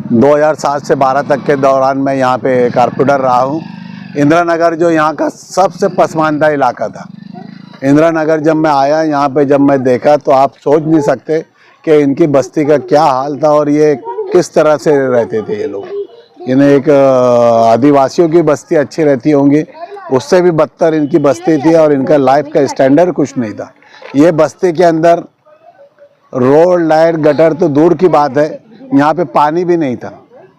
2007 से 12 तक के दौरान मैं यहाँ पे कारपोरेटर रहा हूँ। इंदिरा नगर जो यहाँ का सबसे पसमानदा इलाका था। इंदिरा नगर जब मैं आया यहाँ पे, जब मैं देखा तो आप सोच नहीं सकते कि इनकी बस्ती का क्या हाल था और ये किस तरह से रहते थे ये लोग। इन्हें एक आदिवासियों की बस्ती अच्छी रहती होंगी, उससे भी बदतर इनकी बस्ती थी और इनका लाइफ का स्टैंडर्ड कुछ नहीं था। ये बस्ती के अंदर रोड, लाइट, गटर तो दूर की बात है, यहाँ पे पानी भी नहीं था,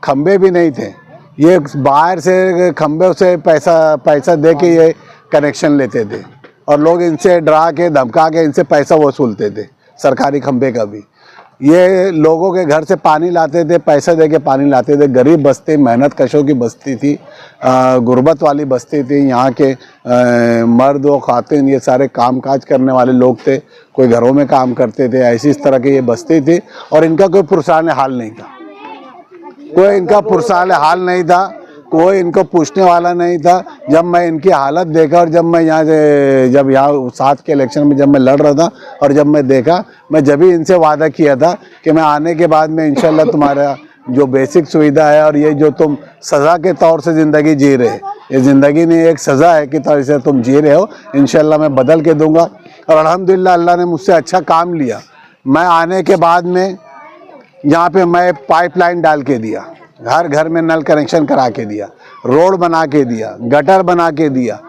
खंबे भी नहीं थे। ये बाहर से खंबे से पैसा दे के ये कनेक्शन लेते थे और लोग इनसे डरा के धमका के इनसे पैसा वसूलते थे, सरकारी खंबे का भी। ये लोगों के घर से पानी लाते थे, पैसा दे के पानी लाते थे। गरीब बस्ती, मेहनत कशों की बस्ती थी, गुर्बत वाली बस्ती थी। यहाँ के मर्द व खातिन ये सारे काम काज करने वाले लोग थे, कोई घरों में काम करते थे। ऐसी इस तरह की ये बस्ती थी और इनका कोई पुरसाने हाल नहीं था, कोई इनका पुरसाने हाल नहीं था, कोई इनको पूछने वाला नहीं था। जब मैं इनकी हालत देखा और जब मैं यहाँ से, जब यहाँ 7 के इलेक्शन में जब मैं लड़ रहा था और जब मैं देखा, मैं जब भी इनसे वादा किया था कि मैं आने के बाद में इंशाल्लाह तुम्हारा जो बेसिक सुविधा है और ये जो तुम सज़ा के तौर से ज़िंदगी जी रहे, ये ज़िंदगी नहीं एक सज़ा है कि तरह से तुम जी रहे हो, इंशाल्लाह मैं बदल के दूँगा। और अल्हम्दुलिल्लाह अल्लाह ने मुझसे अच्छा काम लिया। मैं आने के बाद में यहाँ पे मैं पाइपलाइन डाल के दिया, घर घर में नल कनेक्शन करा के दिया, रोड बना के दिया, गटर बना के दिया,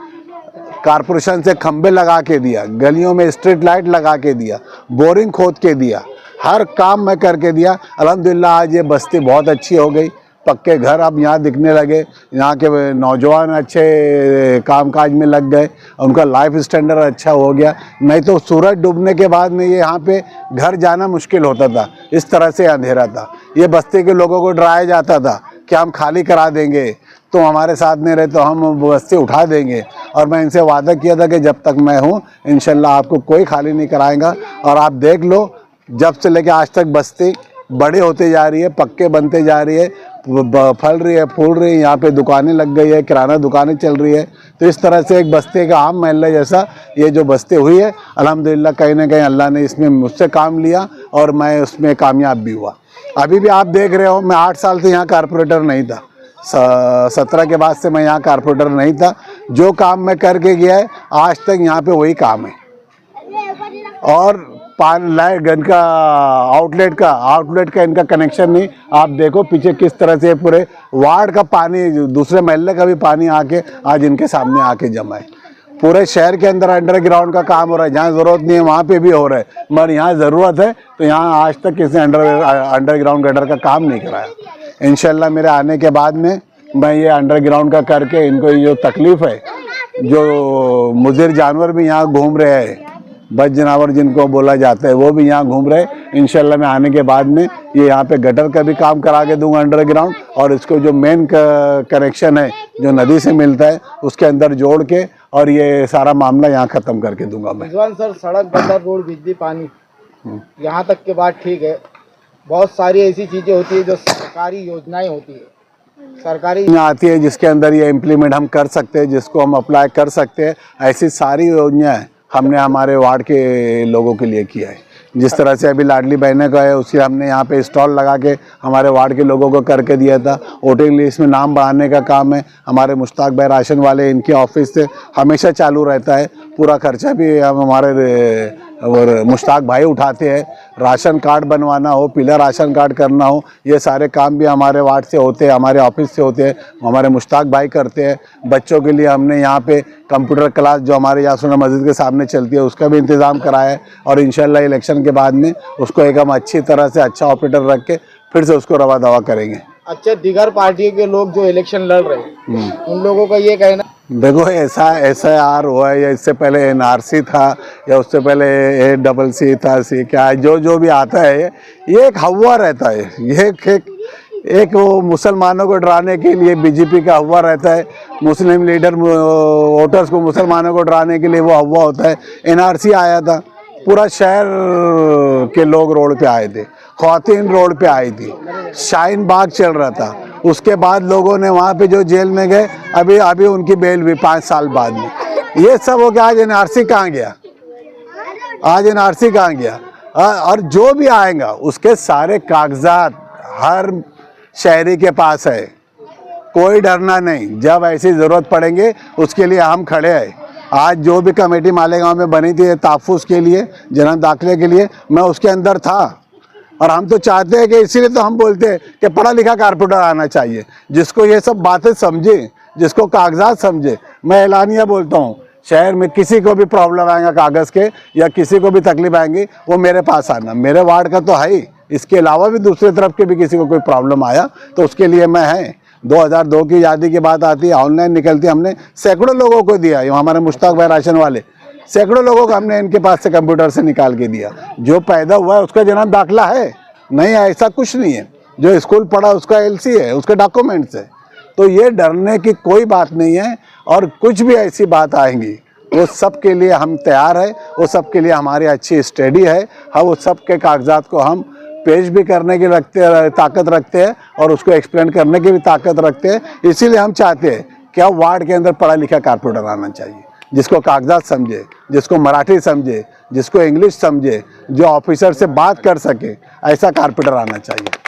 कारपोरेशन से खंबे लगा के दिया, गलियों में स्ट्रीट लाइट लगा के दिया, बोरिंग खोद के दिया, हर काम मैं करके दिया। अल्हम्दुलिल्लाह आज ये बस्ती बहुत अच्छी हो गई, पक्के घर अब यहाँ दिखने लगे, यहाँ के नौजवान अच्छे कामकाज में लग गए, उनका लाइफ स्टैंडर्ड अच्छा हो गया। नहीं तो सूरज डूबने के बाद में ये यहाँ पे घर जाना मुश्किल होता था, इस तरह से अंधेरा था। ये बस्ती के लोगों को डराया जाता था कि हम खाली करा देंगे, तो हमारे साथ नहीं रहे तो हम बस्ती उठा देंगे। और मैं इनसे वादा किया था कि जब तक मैं हूँ इंशाल्लाह आपको कोई खाली नहीं कराएगा। और आप देख लो, जब से लेके आज तक बस्ती बड़ी होते जा रही है, पक्के बनते जा रही है, फल रही है, फूल रही है। यहाँ पे दुकानें लग गई है, किराना दुकानें चल रही है। तो इस तरह से एक बस्ती का आम महल्ला जैसा ये जो बस्ती हुई है, अल्हम्दुलिल्लाह कहीं ना कहीं अल्लाह ने इसमें मुझसे काम लिया और मैं उसमें कामयाब भी हुआ। अभी भी आप देख रहे हो, मैं 8 साल से यहाँ कारपोरेटर नहीं था, 17 के बाद से मैं यहाँ कारपोरेटर नहीं था। जो काम मैं करके गया है आज तक यहाँ पे वही काम है। और लाइट गन का आउटलेट का इनका कनेक्शन नहीं। आप देखो पीछे किस तरह से पूरे वार्ड का पानी, दूसरे महल्ले का भी पानी आके आज इनके सामने आके जमा है। पूरे शहर के अंदर अंडरग्राउंड का काम हो रहा है, जहाँ ज़रूरत नहीं है वहाँ पे भी हो रहा है, मगर यहाँ ज़रूरत है तो यहाँ आज तक किसी अंडरग्राउंड गटर का काम नहीं कराया। इंशाल्लाह मेरे आने के बाद में मैं ये अंडरग्राउंड का करके इनको जो तकलीफ़ है, जो मुज़िर जानवर भी यहाँ घूम रहे हैं, बद जनावर जिनको बोला जाता है, वो भी यहाँ घूम रहे। इंशाल्लाह मैं आने के बाद में ये यहाँ पे गटर का भी काम करा के दूंगा अंडरग्राउंड, और इसको जो मेन कनेक्शन है जो नदी से मिलता है उसके अंदर जोड़ के और ये सारा मामला यहाँ ख़त्म करके दूंगा मैं। सर, सड़क, गटर, रोड, बिजली, पानी यहाँ तक के बात ठीक है। बहुत सारी ऐसी चीज़ें होती है जो सरकारी योजनाएँ होती है, सरकारी आती है जिसके अंदर ये इम्प्लीमेंट हम कर सकते हैं, जिसको हम अप्लाई कर सकते हैं। ऐसी सारी योजनाएँ हमने हमारे वार्ड के लोगों के लिए किया है। जिस तरह से अभी लाडली बहने का है, उसी हमने यहाँ पे स्टॉल लगा के हमारे वार्ड के लोगों को करके दिया था। वोटिंग लिस्ट में नाम बढ़ाने का काम है हमारे मुश्ताक भाई राशन वाले, इनके ऑफिस से हमेशा चालू रहता है। पूरा खर्चा भी हम हमारे और मुश्ताक भाई उठाते हैं। राशन कार्ड बनवाना हो, पीला राशन कार्ड करना हो, ये सारे काम भी हमारे वार्ड से होते हैं, हमारे ऑफिस से होते हैं, हमारे मुश्ताक भाई करते हैं। बच्चों के लिए हमने यहाँ पे कंप्यूटर क्लास जो हमारे यासुना मस्जिद के सामने चलती है उसका भी इंतज़ाम कराया है। और इंशाल्लाह इलेक्शन के बाद में उसको एक हम अच्छी तरह से अच्छा ऑपरेटर रख के फिर से उसको रवा दवा करेंगे। अच्छा, दीगर पार्टियों के लोग जो इलेक्शन लड़ रहे हैं उन लोगों का ये कहना, देखो ऐसा SIR हुआ है या इससे पहले NRC था या उससे पहले ACC था, क्या जो भी आता है ये एक हवा रहता है। ये एक वो मुसलमानों को डराने के लिए BJP का हवा रहता है, मुस्लिम लीडर वोटर्स को मुसलमानों को डराने के लिए वो हवा होता है। NRC आया था, पूरा शहर के लोग रोड पे आए थे, ख़वातीन रोड पे आई थी, शाहीन बाग चल रहा था। उसके बाद लोगों ने वहाँ पे जो जेल में गए, अभी उनकी बेल हुई 5 साल बाद में। ये सब हो गया। आज NRC कहाँ गया? आज NRC कहाँ गया? और जो भी आएगा उसके सारे कागजात हर शहरी के पास है, कोई डरना नहीं। जब ऐसी ज़रूरत पड़ेंगे उसके लिए हम खड़े हैं। आज जो भी कमेटी मालेगांव में बनी थी तहफ़्फ़ुज़ के लिए, जन्म दाखिले के लिए, मैं उसके अंदर था। और हम तो चाहते हैं कि इसीलिए तो हम बोलते हैं कि पढ़ा लिखा कारपोरेटर आना चाहिए, जिसको ये सब बातें समझे, जिसको कागजात समझे। मैं एलानिया बोलता हूँ, शहर में किसी को भी प्रॉब्लम आएगा कागज़ के या किसी को भी तकलीफ आएंगी, वो मेरे पास आना। मेरे वार्ड का तो है ही, इसके अलावा भी दूसरे तरफ के भी किसी को कोई प्रॉब्लम आया तो उसके लिए मैं है। 2002 की आज़ादी की बात आती है, ऑनलाइन निकलती, हमने सैकड़ों लोगों को दिया। हमारे मुश्ताक भाई राशन वाले, सैकड़ों लोगों को हमने इनके पास से कंप्यूटर से निकाल के दिया। जो पैदा हुआ है उसका जन्म दाखिला है, नहीं ऐसा कुछ नहीं है। जो स्कूल पढ़ा उसका LC है, उसके डॉक्यूमेंट्स है। तो ये डरने की कोई बात नहीं है। और कुछ भी ऐसी बात आएंगी वो सब के लिए हम तैयार है, वो सब के लिए हमारी अच्छी स्टडी है। हम उस सब के कागजात को हम पेश भी करने की ताकत रखते हैं और उसको एक्सप्लेन करने की भी ताकत रखते हैं। इसीलिए हम चाहते हैं कि अब वार्ड के अंदर पढ़ा लिखा कारपोरेटर आना चाहिए, जिसको कागजात समझे, जिसको मराठी समझे, जिसको इंग्लिश समझे, जो ऑफिसर से बात कर सके, ऐसा कारपोरेटर आना चाहिए।